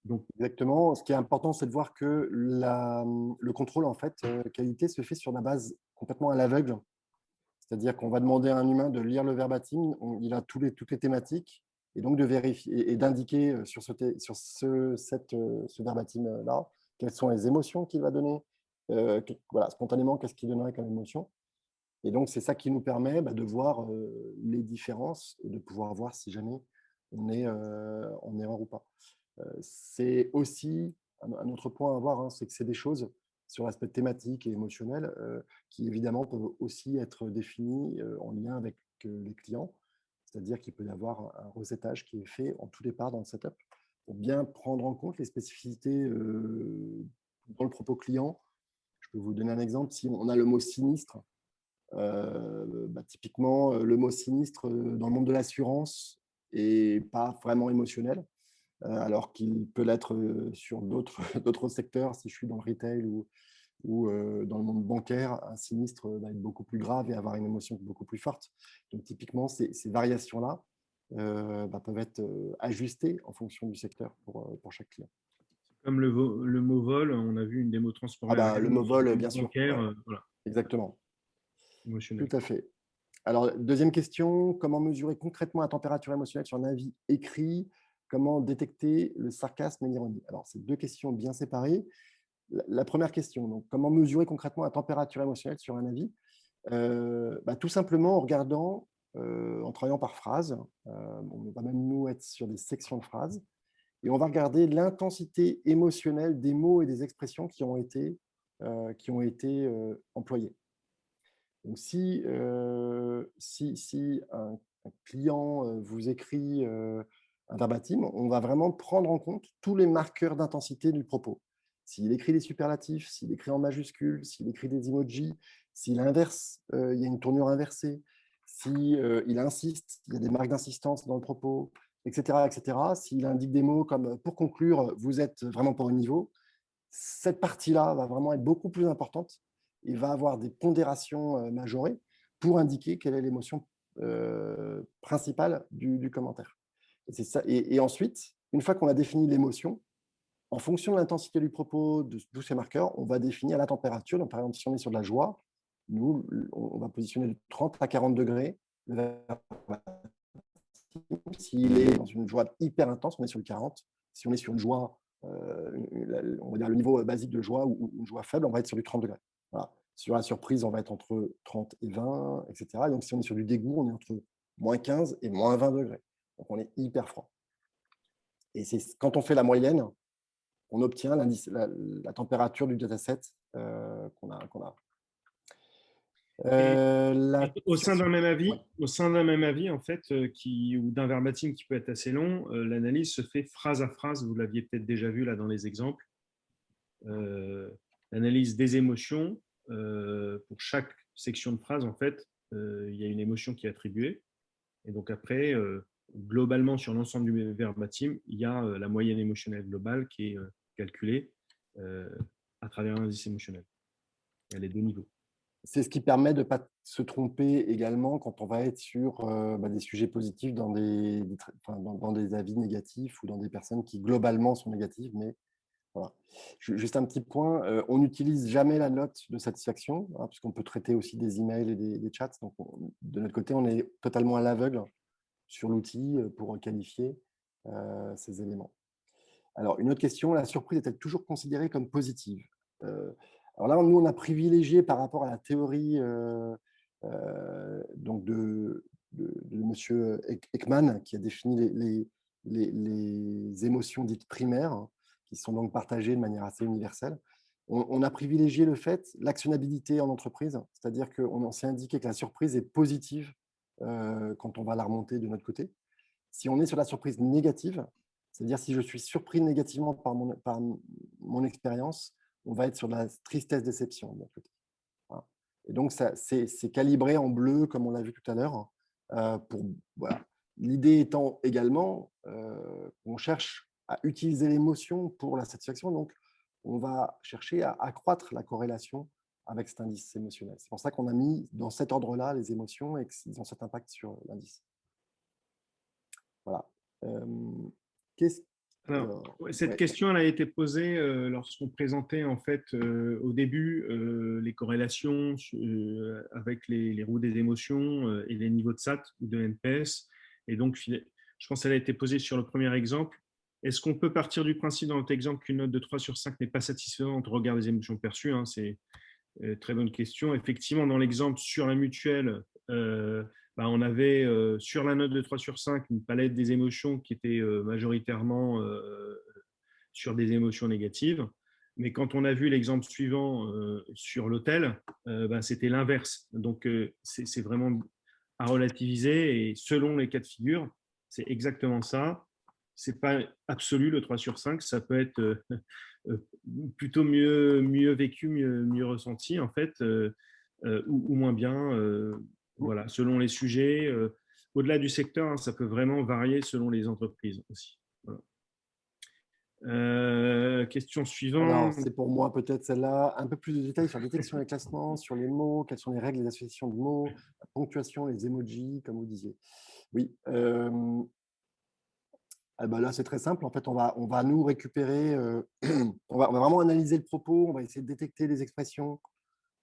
Donc, exactement. Ce qui est important, c'est de voir que le contrôle en fait, qualité se fait sur la base complètement à l'aveugle. C'est-à-dire qu'on va demander à un humain de lire le verbatim, il a toutes les thématiques, et donc de vérifier et d'indiquer sur ce verbatim-là quelles sont les émotions qu'il va donner, voilà, spontanément, qu'est-ce qu'il donnerait comme émotion. Et donc, c'est ça qui nous permet de voir les différences et de pouvoir voir si jamais on est en erreur ou pas. C'est aussi un autre point à voir, c'est que c'est des choses sur l'aspect thématique et émotionnel qui évidemment peuvent aussi être définies en lien avec les clients. C'est-à-dire qu'il peut y avoir un recettage qui est fait en tout départ dans le setup pour bien prendre en compte les spécificités dans le propos client. Je peux vous donner un exemple. Si on a le mot sinistre, typiquement, le mot sinistre dans le monde de l'assurance n'est pas vraiment émotionnel, alors qu'il peut l'être sur d'autres secteurs. Si je suis dans le retail ou dans le monde bancaire, un sinistre va être beaucoup plus grave et avoir une émotion beaucoup plus forte. Donc, typiquement, ces variations-là peuvent être ajustées en fonction du secteur pour chaque client. Comme le mot vol, on a vu une démo transport le mot vol, bien sûr. Bancaire, voilà. Exactement. Émotionnel. Tout à fait. Alors, deuxième question, comment mesurer concrètement la température émotionnelle sur un avis écrit? Comment détecter le sarcasme et l'ironie? Alors, c'est deux questions bien séparées. La première question, donc, comment mesurer concrètement la température émotionnelle sur un avis? Tout simplement en regardant, en travaillant par phrase. On va même nous être sur des sections de phrases. Et on va regarder l'intensité émotionnelle des mots et des expressions qui ont été employés. Donc, si un client vous écrit un verbatim, on va vraiment prendre en compte tous les marqueurs d'intensité du propos. S'il écrit des superlatifs, s'il écrit en majuscules, s'il écrit des emojis, s'il inverse, il y a une tournure inversée, s'il insiste, il y a des marques d'insistance dans le propos, etc., etc. S'il indique des mots comme « pour conclure, vous êtes vraiment pas au niveau », cette partie-là va vraiment être beaucoup plus importante. Il va avoir des pondérations majorées pour indiquer quelle est l'émotion principale du commentaire. Et, ça. Et ensuite, une fois qu'on a défini l'émotion, en fonction de l'intensité du propos, de tous ces marqueurs, on va définir la température. Donc, par exemple, si on est sur de la joie, nous, on va positionner de 30 à 40 degrés. S'il est dans une joie hyper intense, on est sur le 40. Si on est sur une joie, on va dire le niveau basique de joie ou une joie faible, on va être sur du 30 degrés. Voilà. Sur la surprise, on va être entre 30 et 20, etc. Et donc, si on est sur du dégoût, on est entre moins 15 et moins 20 degrés. Donc, on est hyper froid. Et c'est quand on fait la moyenne, on obtient la température du dataset qu'on a. Au sein d'un même avis, ouais. en fait, ou d'un verbatim qui peut être assez long, l'analyse se fait phrase à phrase. Vous l'aviez peut-être déjà vu là dans les exemples. L'analyse des émotions, pour chaque section de phrase, en fait, il y a une émotion qui est attribuée. Et donc après, globalement, sur l'ensemble du verbatim, il y a la moyenne émotionnelle globale qui est calculée à travers l'indice émotionnel. Il y a les deux niveaux. C'est ce qui permet de ne pas se tromper également quand on va être sur des sujets positifs dans des avis négatifs ou dans des personnes qui globalement sont négatives. Mais voilà. Juste un petit point, on n'utilise jamais la note de satisfaction, puisqu'on peut traiter aussi des emails et des chats. Donc, de notre côté, on est totalement à l'aveugle sur l'outil pour qualifier ces éléments. Alors, une autre question, la surprise est-elle toujours considérée comme positive? Alors là, nous, on a privilégié par rapport à la théorie donc de M. Ekman, qui a défini les émotions dites primaires, qui sont donc partagées de manière assez universelle. On a privilégié le fait, l'actionnabilité en entreprise, c'est-à-dire qu'on s'est indiqué que la surprise est positive quand on va la remonter de notre côté. Si on est sur la surprise négative, C'est-à-dire, si je suis surpris négativement par mon expérience, on va être sur de la tristesse-déception de l'autre côté. Voilà. Et donc, c'est calibré en bleu, comme on l'a vu tout à l'heure. Voilà. L'idée étant également qu'on cherche à utiliser l'émotion pour la satisfaction. Donc, on va chercher à accroître la corrélation avec cet indice émotionnel. C'est pour ça qu'on a mis dans cet ordre-là les émotions et qu'ils ont cet impact sur l'indice. Voilà. Qu'est-ce Alors, cette ouais. question elle a été posée lorsqu'on présentait en fait au début les corrélations avec les roues des émotions et les niveaux de SAT ou de NPS. Et donc, je pense qu'elle a été posée sur le premier exemple. Est-ce qu'on peut partir du principe dans notre exemple qu'une note de 3 sur 5 n'est pas satisfaisante au regard des émotions perçues, hein, c'est très bonne question. Effectivement, dans l'exemple sur la mutuelle, on avait sur la note de 3 sur 5 une palette des émotions qui était majoritairement sur des émotions négatives. Mais quand on a vu l'exemple suivant sur l'hôtel, c'était l'inverse. Donc, c'est vraiment à relativiser. Et selon les cas de figure, c'est exactement ça. Ce n'est pas absolu le 3 sur 5. Ça peut être plutôt mieux vécu, mieux ressenti, en fait, ou moins bien. Voilà, selon les sujets. Au-delà du secteur, hein, ça peut vraiment varier selon les entreprises aussi. Voilà. Question Alors, suivante. c'est pour moi peut-être celle-là. Un peu plus de détails sur la détection des classements, sur les mots, quelles sont les règles des associations de mots, la ponctuation, les emojis, comme vous disiez. Oui. Là, c'est très simple. En fait, on va nous récupérer, on va vraiment analyser le propos, on va essayer de détecter les expressions.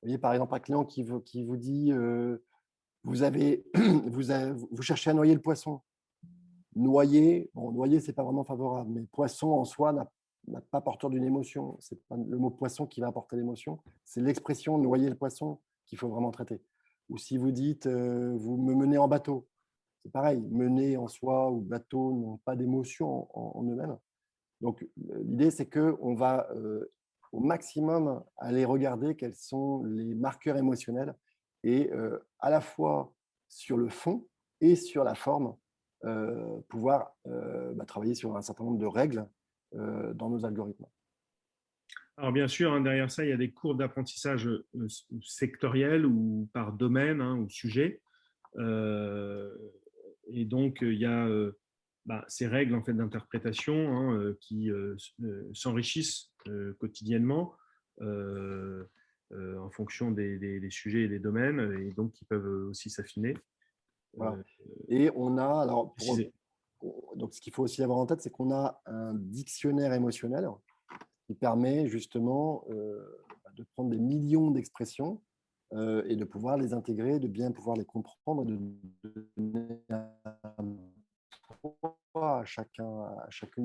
Vous voyez, par exemple, un client qui vous dit vous cherchez à noyer le poisson. Noyer, noyer, ce n'est pas vraiment favorable, mais poisson en soi n'a pas porteur d'une émotion. Ce n'est pas le mot poisson qui va apporter l'émotion, c'est l'expression noyer le poisson qu'il faut vraiment traiter. Ou si vous dites vous me menez en bateau, c'est pareil, mener en soi ou bateau n'ont pas d'émotion en eux-mêmes. Donc, l'idée, c'est qu'on va au maximum aller regarder quels sont les marqueurs émotionnels et à la fois sur le fond et sur la forme, pouvoir travailler sur un certain nombre de règles dans nos algorithmes. Alors bien sûr, hein, derrière ça, il y a des courbes d'apprentissage sectorielles ou par domaine, hein, ou sujet. Et donc, il y a ces règles en fait, d'interprétation, hein, qui s'enrichissent quotidiennement en fonction des sujets et des domaines, et donc qui peuvent aussi s'affiner. Voilà. Et on a, donc ce qu'il faut aussi avoir en tête, c'est qu'on a un dictionnaire émotionnel qui permet justement de prendre des millions d'expressions et de pouvoir les intégrer, de bien pouvoir les comprendre, de donner un poids à chacune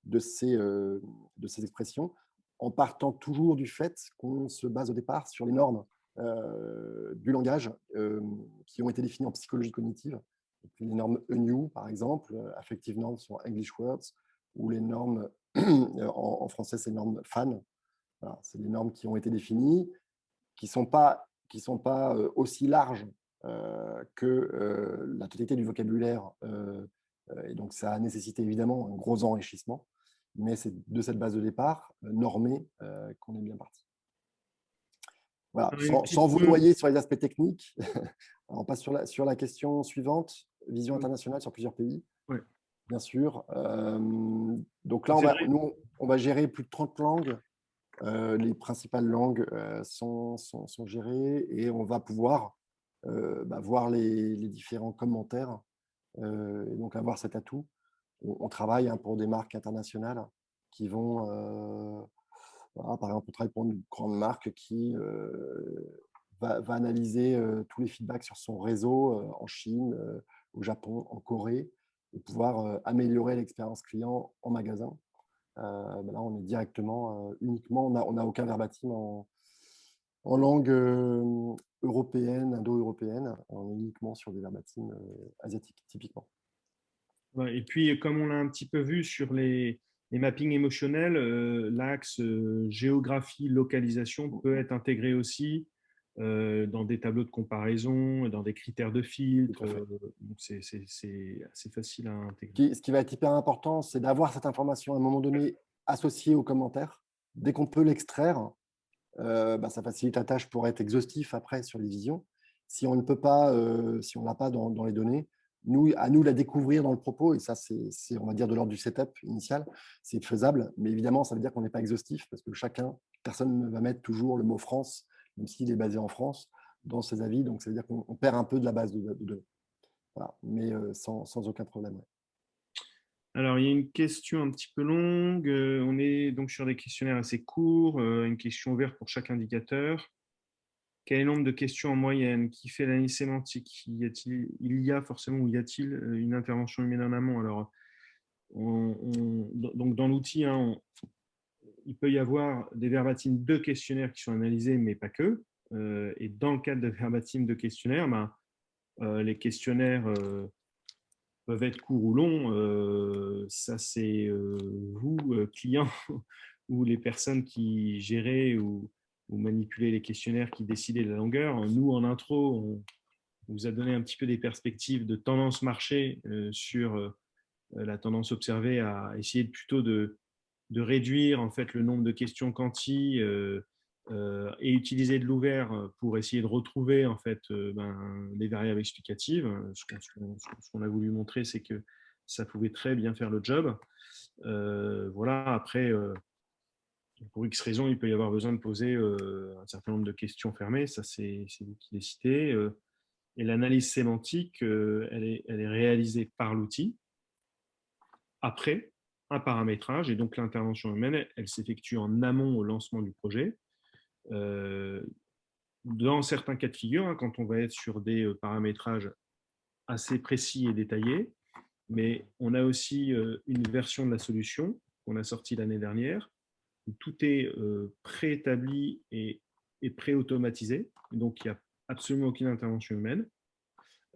de ces expressions, en partant toujours du fait qu'on se base au départ sur les normes du langage qui ont été définies en psychologie cognitive. Les normes ENU, par exemple, Affective Norms sur English Words, ou les normes, en français, c'est les normes FAN. Voilà, c'est des normes qui ont été définies, qui ne sont pas aussi larges que la totalité du vocabulaire. Et donc, ça a nécessité évidemment un gros enrichissement. Mais c'est de cette base de départ normée qu'on est bien parti. Voilà, sans vous noyer sur les aspects techniques, on passe sur la question suivante, vision internationale sur plusieurs pays. Oui. Bien sûr. Donc là, on va gérer plus de 30 langues. Les principales langues sont gérées et on va pouvoir voir les différents commentaires et donc avoir cet atout. On travaille pour des marques internationales qui vont... par exemple, on travaille pour une grande marque qui va analyser tous les feedbacks sur son réseau en Chine, au Japon, en Corée, et pouvoir améliorer l'expérience client en magasin. Là, on est directement, uniquement, on n'a aucun verbatim en langue européenne, indo-européenne. On est uniquement sur des verbatims asiatiques, typiquement. Et puis, comme on l'a un petit peu vu sur les mappings émotionnels, l'axe géographie, localisation peut être intégré aussi dans des tableaux de comparaison, dans des critères de filtre. Tout à fait. Donc c'est assez facile à intégrer. Ce qui va être hyper important, c'est d'avoir cette information à un moment donné associée aux commentaires. Dès qu'on peut l'extraire, ça facilite la tâche pour être exhaustif après sur les visions. Si on ne peut pas, si on ne l'a pas dans les données, à nous de la découvrir dans le propos, et ça, c'est, on va dire, de l'ordre du setup initial, c'est faisable, mais évidemment, ça veut dire qu'on n'est pas exhaustif, parce que personne ne va mettre toujours le mot France, même s'il est basé en France, dans ses avis, donc ça veut dire qu'on perd un peu de la base de données. Voilà, mais sans aucun problème. Ouais. Alors, il y a une question un petit peu longue. On est donc sur des questionnaires assez courts, une question ouverte pour chaque indicateur. Quel est le nombre de questions en moyenne? Qui fait l'analyse sémantique? Il y a forcément ou y a-t-il une intervention humaine en amont? Alors, donc dans l'outil, hein, il peut y avoir des verbatim de questionnaires qui sont analysés, mais pas que. Et dans le cadre de verbatim de questionnaires, les questionnaires peuvent être courts ou longs. Ça, c'est vous, clients, ou les personnes qui géraient ou manipulaient les questionnaires qui décidaient de la longueur. Nous, en intro, on vous a donné un petit peu des perspectives de tendance marché sur la tendance observée, à essayer plutôt de réduire en fait le nombre de questions quanti et utiliser de l'ouvert pour essayer de retrouver en fait les variables explicatives. Ce qu'on a voulu montrer, c'est que ça pouvait très bien faire le job. Voilà, après, pour X raisons, il peut y avoir besoin de poser un certain nombre de questions fermées. Ça, c'est vous qui décidez. Et l'analyse sémantique, elle est réalisée par l'outil après un paramétrage. Et donc, l'intervention humaine, elle s'effectue en amont au lancement du projet. Dans certains cas de figure, hein, quand on va être sur des paramétrages assez précis et détaillés, mais on a aussi une version de la solution qu'on a sortie l'année dernière, où tout est préétabli et pré-automatisé. Donc, il n'y a absolument aucune intervention humaine.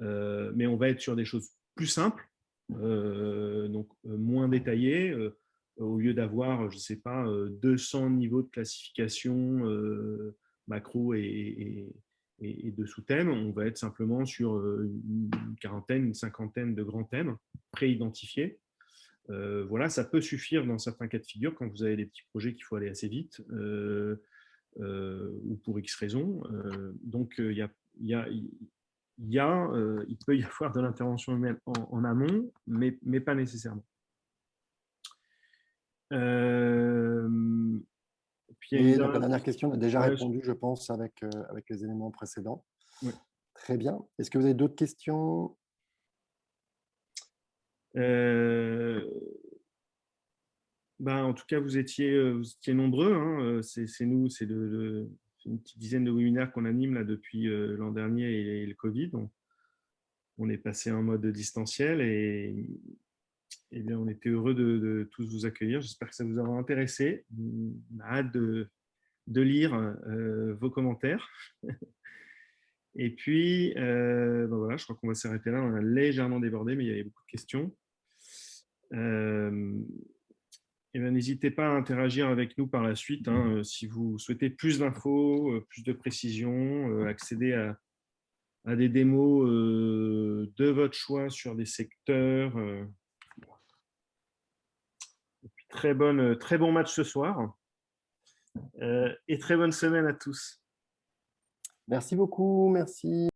Mais on va être sur des choses plus simples, donc moins détaillées. Au lieu d'avoir, je ne sais pas, 200 niveaux de classification macro et de sous-thèmes, on va être simplement sur une quarantaine, une cinquantaine de grands thèmes pré-identifiés. Voilà, ça peut suffire dans certains cas de figure quand vous avez des petits projets qu'il faut aller assez vite ou pour X raisons. Donc, il peut y avoir de l'intervention humaine en amont, mais pas nécessairement. Puis Et donc, la dernière question, on a déjà ouais, répondu, je pense, avec les éléments précédents. ouais. Très bien. Est-ce que vous avez d'autres questions? En tout cas, vous étiez nombreux. Hein. C'est nous, c'est une petite dizaine de webinaires qu'on anime là depuis l'an dernier et le Covid. On est passé en mode distanciel et bien, on était heureux de tous vous accueillir. J'espère que ça vous aura intéressé. On a hâte de lire vos commentaires. Et puis, voilà, je crois qu'on va s'arrêter là. On a légèrement débordé, mais il y avait beaucoup de questions. N'hésitez pas à interagir avec nous par la suite. Hein, si vous souhaitez plus d'infos, plus de précisions, accéder à des démos de votre choix sur des secteurs. Et puis très bon match ce soir. Et très bonne semaine à tous. Merci beaucoup. Merci.